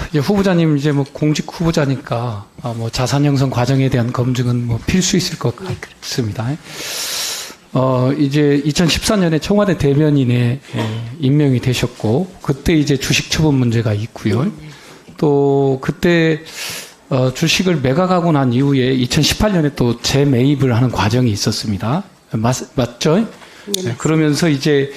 이제 후보자님 이제 뭐 공직 후보자니까 뭐 자산 형성 과정에 대한 검증은 뭐 필수 있을 것 같습니다. 이제 2014년에 청와대 대변인에 임명이 되셨고 그때 이제 주식 처분 문제가 있고요. 또 그때 주식을 매각하고 난 이후에 2018년에 또 재매입을 하는 과정이 있었습니다. 맞죠? 네, 그러면서 이제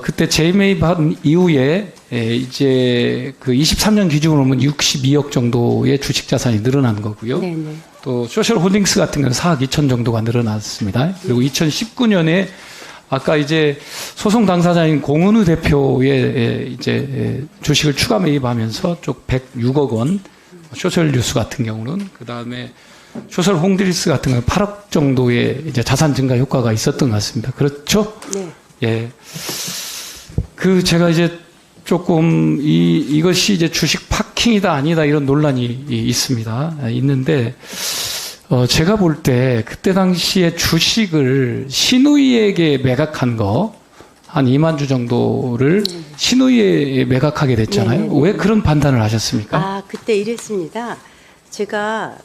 그때 재매입한 이후에 이제 그 23년 기준으로 보면 62억 정도의 주식 자산이 늘어난 거고요. 네네. 또 소셜홀딩스 같은 경우는 4억 2천 정도가 늘어났습니다. 그리고 2019년에 아까 이제 소송 당사자인 공은우 대표의 이제 주식을 추가 매입하면서 쪽 106억 원, 소셜뉴스 같은 경우는 그 다음에 소셜홀딩스 같은 경우는 8억 정도의 이제 자산 증가 효과가 있었던 것 같습니다. 그렇죠? 네. 예. 제가 이제 조금 이것이 이제 주식 파킹이다 아니다 이런 논란이 있습니다. 있는데 제가 볼 때 그때 당시에 주식을 신우이에게 매각한 거 한 2만 주 정도를 신우이에 매각하게 됐잖아요. 네네. 왜 그런 판단을 하셨습니까? 그때 이랬습니다. 제가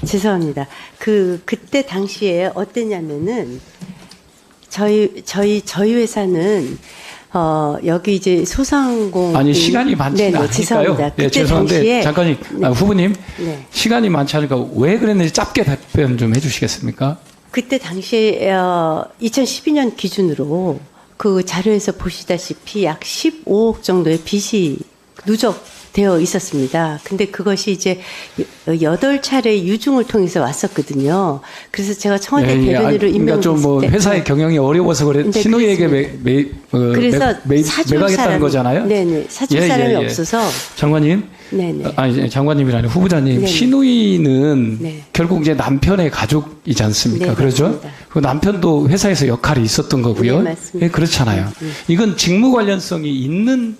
죄송합니다. 그때 당시에 어땠냐면은 저희 회사는 여기 이제 소상공 아니 시간이 많지는 않으니까요. 죄송합니다. 네, 죄송한데 잠깐 후보님 시간이 많지 않으니까 왜 그랬는지 짧게 답변 좀 해주시겠습니까? 그때 당시에 2012년 기준으로 그 자료에서 보시다시피 약 15억 정도의 빚이 누적되어 있었습니다. 근데 그것이 이제 8차례 유증을 통해서 왔었거든요. 그래서 제가 청와대 대변인으로 임명됐을 때. 그러니까 좀 신우이의 경영이 어려워서 그래. 네, 신우이에게 매각했다는 거잖아요. 네네. 사줄 사람이 없어서. 장관님. 네네. 장관님이 아니라 후보자님. 네네. 신우이는 결국 이제 남편의 가족이지 않습니까? 네, 그렇죠? 맞습니다. 그 남편도 회사에서 역할이 있었던 거고요. 네, 맞습니다. 네, 그렇잖아요. 이건 직무 관련성이 있는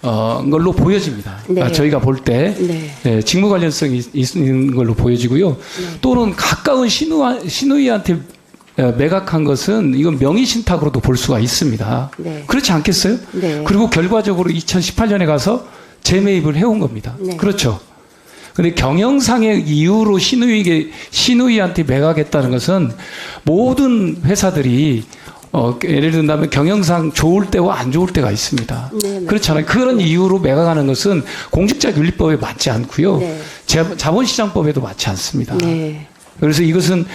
걸로 보여집니다. 네. 저희가 볼 때 직무 관련성이 있는 걸로 보여지고요. 또는 가까운 신우이한테 매각한 것은 이건 명의신탁으로도 볼 수가 있습니다. 네. 그렇지 않겠어요? 네. 그리고 결과적으로 2018년에 가서 재매입을 해온 겁니다. 네. 그렇죠? 근데 경영상의 이유로 신우이한테 매각했다는 것은 모든 회사들이 예를 든다면 경영상 좋을 때와 안 좋을 때가 있습니다. 네, 그렇잖아요. 그런 이유로 매각하는 것은 공직자윤리법에 맞지 않고요. 네. 자본시장법에도 맞지 않습니다. 네. 그래서 이것은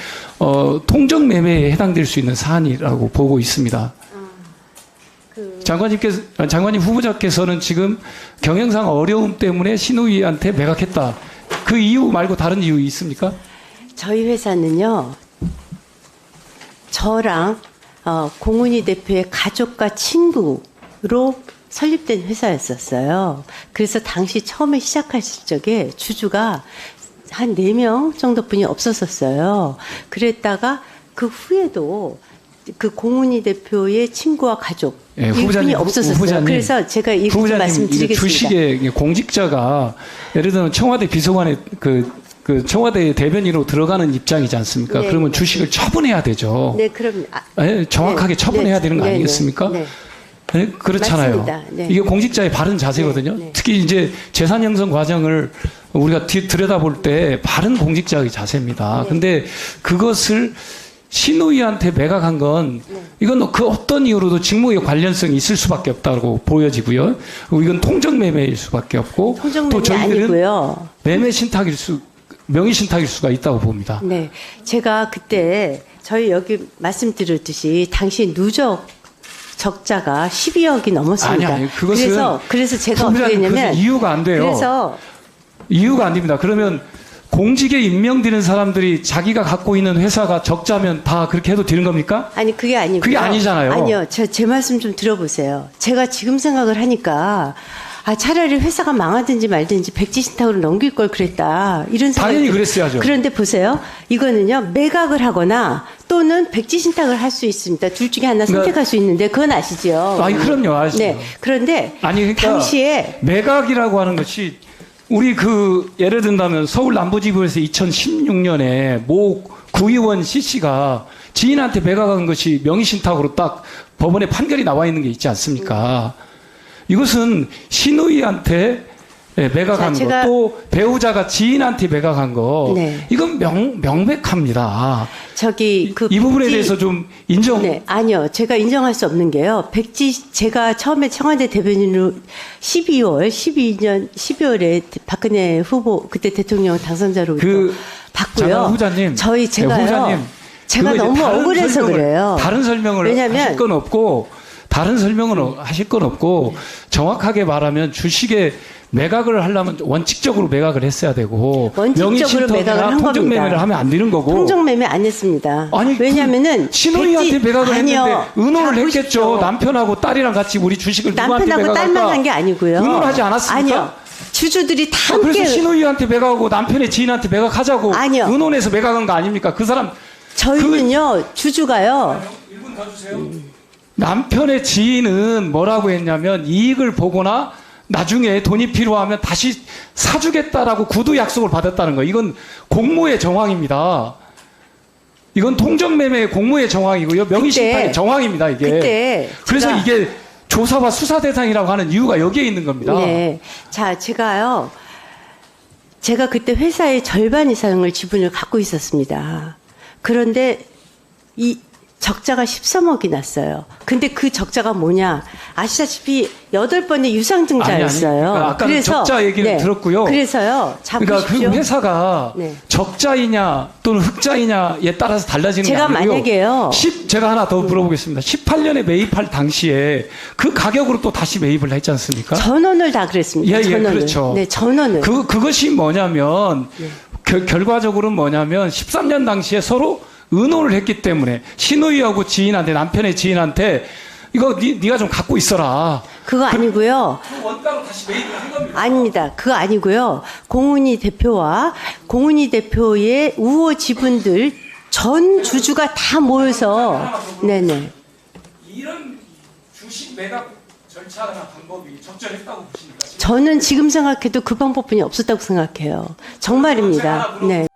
통정매매에 해당될 수 있는 사안이라고 보고 있습니다. 장관님 후보자께서는 지금 경영상 어려움 때문에 신우이한테 매각했다. 그 이유 말고 다른 이유 있습니까? 저희 회사는요. 저랑 공은희 대표의 가족과 친구로 설립된 회사였었어요. 그래서 당시 처음에 시작하실 적에 주주가 한 4명 정도뿐이 없었었어요. 그랬다가 그 후에도 그 공은희 대표의 친구와 가족 이분이 없었었어요. 후보자님, 그래서 제가 이렇게 말씀드리겠습니다. 주식의 공직자가 예를 들면 청와대 비서관의 청와대 대변인으로 들어가는 입장이지 않습니까? 네, 그러면 주식을 처분해야 되죠. 네, 그럼 정확하게 처분해야 되는 거 아니겠습니까? 네, 그렇잖아요. 네. 이게 공직자의 바른 자세거든요. 네. 특히 이제 재산 형성 과정을 우리가 들여다볼 때 바른 공직자의 자세입니다. 근데 그것을 신우이한테 매각한 건 이건 그 어떤 이유로도 직무의 관련성이 있을 수밖에 없다고 보여지고요. 그리고 이건 통정매매일 수밖에 없고 또 저희들은 아니고요. 명의신탁일 수가 있다고 봅니다. 네, 제가 그때 저희 여기 말씀드렸듯이 당시 누적 적자가 12억이 넘었습니다. 아니, 그것은 그래서 제가 어떻게 했냐면 이유가 안 돼요. 이유가 안 됩니다. 그러면 공직에 임명되는 사람들이 자기가 갖고 있는 회사가 적자면 다 그렇게 해도 되는 겁니까? 아니, 그게 아니고요. 그게 아니잖아요. 아니요. 제 말씀 좀 들어보세요. 제가 지금 생각을 하니까 차라리 회사가 망하든지 말든지 백지신탁으로 넘길 걸 그랬다. 이런 생각이 당연히 그랬어야죠. 그런데 보세요. 이거는요. 매각을 하거나 또는 백지신탁을 할 수 있습니다. 둘 중에 하나 선택할 수 있는데 그건 아시죠? 아니, 그럼요. 아시죠. 네. 그런데 그러니까 당시에 매각이라고 하는 것이 우리 예를 든다면 서울 남부지구에서 2016년에 모 구의원 CC가 지인한테 매각한 것이 명의신탁으로 딱 법원에 판결이 나와 있는 게 있지 않습니까? 이것은 신우이한테 매각한 자, 거, 제가- 또 배우자가 지인한테 매각한 거, 네. 이건 명백합니다. 저기 그 이 부분에 백지- 대해서 좀 인정. 네, 아니요. 제가 인정할 수 없는 게요. 제가 처음에 청와대 대변인으로 12년 12월에 박근혜 후보 그때 대통령 당선자로 그 봤고요. 잠깐 후자님, 제가요. 후자님, 제가 그거 이제 너무 다른 억울해서 그래요. 다른 설명을 왜냐면- 하실 건 없고, 다른 설명은 하실 건 없고, 정확하게 말하면 주식에 매각을 하려면 원칙적으로 매각을 했어야 되고, 원칙적으로 매각을 한 겁니다. 통정매매를 하면 안 되는 거고. 통정매매 안 했습니다. 아니, 왜냐면은 신우이한테 매각을 아니요. 했는데 의논을 자, 했겠죠. 보십시오. 남편하고 딸이랑 같이 우리 주식을 누구한테 남편하고 매각할까? 딸만 한 게 아니고요. 의논하지 않았습니까? 아니요. 주주들이 다 함께 그래서 신우이한테 매각하고 남편의 지인한테 매각하자고 아니요. 의논해서 매각한 거 아닙니까? 그 사람 저희는요. 주주가요. 1분 더 주세요. 남편의 지인은 뭐라고 했냐면 이익을 보거나 나중에 돈이 필요하면 다시 사주겠다라고 구두 약속을 받았다는 거. 이건 공모의 정황입니다. 이건 통정매매의 공모의 정황이고요. 명의심판의 정황입니다. 이게. 그때 그래서 제가- 이게 조사와 수사 대상이라고 하는 이유가 여기에 있는 겁니다. 네. 자, 제가 그때 회사의 절반 이상을 지분을 갖고 있었습니다. 그런데 이 적자가 13억이 났어요. 근데 그 적자가 뭐냐? 아시다시피 8번의 유상증자였어요. 그러니까 아까 적자 얘기를 들었고요. 그래서요. 자, 그러니까 보십시오. 그 회사가 네. 적자이냐 또는 흑자이냐에 따라서 달라지는 게 제가 아니고요. 만약에요. 제가 하나 더 물어보겠습니다. 18년에 매입할 당시에 그 가격으로 또 다시 매입을 했지 않습니까? 전원을 다 그랬습니다. 예, 전원을. 그렇죠. 네, 전원을. 그것이 뭐냐면 결과적으로는 뭐냐면 13년 당시에 서로 의논을 했기 때문에 신우이하고 지인한테 남편의 지인한테 이거 네가 좀 갖고 있어라. 그거 아니고요. 그 원가로 다시 매입을 한 겁니다. 아닙니다. 그거 아니고요. 공훈이 대표와 공훈이 대표의 우호 지분들 전 주주가 다 모여서 네네. 이런 주식 매각 절차나 방법이 적절했다고 보십니까? 저는 지금 생각해도 그 방법뿐이 없었다고 생각해요. 정말입니다. 네.